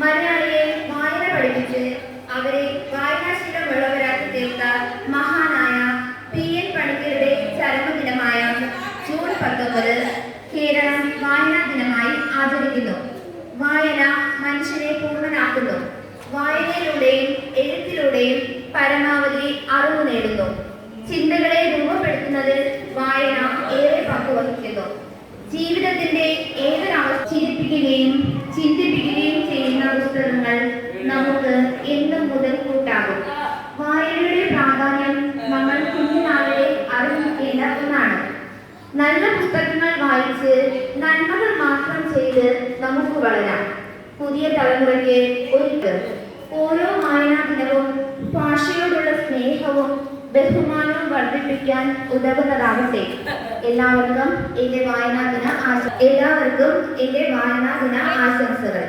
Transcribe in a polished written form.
മലയാളിയെ വായന പഠിപ്പിച്ച് അവരെ വായനാശീലമുള്ളവരാക്കി തീർത്ത മഹാനായ P.N. പണിക്കരുടെ ചരമദിനമായ ജൂൺ 19 കേരളം വായനാ ദിനമായി ആചരിക്കുന്നു. വായന മനുഷ്യനെ പൂർണ്ണനാക്കുന്നു. വായനയിലൂടെയും എഴുത്തിലൂടെയും പരമാവധി അറിവ് നേടുന്നു. ചിന്തകളെ രൂപപ്പെടുത്തുന്നതിൽ വായന ഏറെ പങ്കുവഹിക്കുന്നു. ജീവിതത്തിന്റെ ഏതൊരവസ്ഥ ചിരിപ്പിക്കുകയും ചിന്തിപ്പിക്കുകയും ചെയ്യുന്ന പുസ്തകങ്ങൾ നമുക്ക് എന്നും മുതൽക്കൂട്ടാകും. വായനയുടെ പ്രാധാന്യം നമ്മൾ കുഞ്ഞുനാളിലെ അറിഞ്ഞിരിക്കേണ്ട ഒന്നാണ്. നല്ല പുസ്തകങ്ങൾ വായിച്ച് നന്മകൾ മാത്രം ചെയ്ത് നമുക്ക് വളരാം. പുതിയ തലമുറയ്ക്ക് ഒരിക്കൽ ഓരോ വായനാ ദിനവും ഭാഷയോടുള്ള സ്നേഹവും ബഹുമാനവും വർദ്ധിപ്പിക്കാൻ ഉതകുന്നതാകട്ടെ. എല്ലാവർക്കും എൻ്റെ വായനാ ദിന ആശംസകൾ.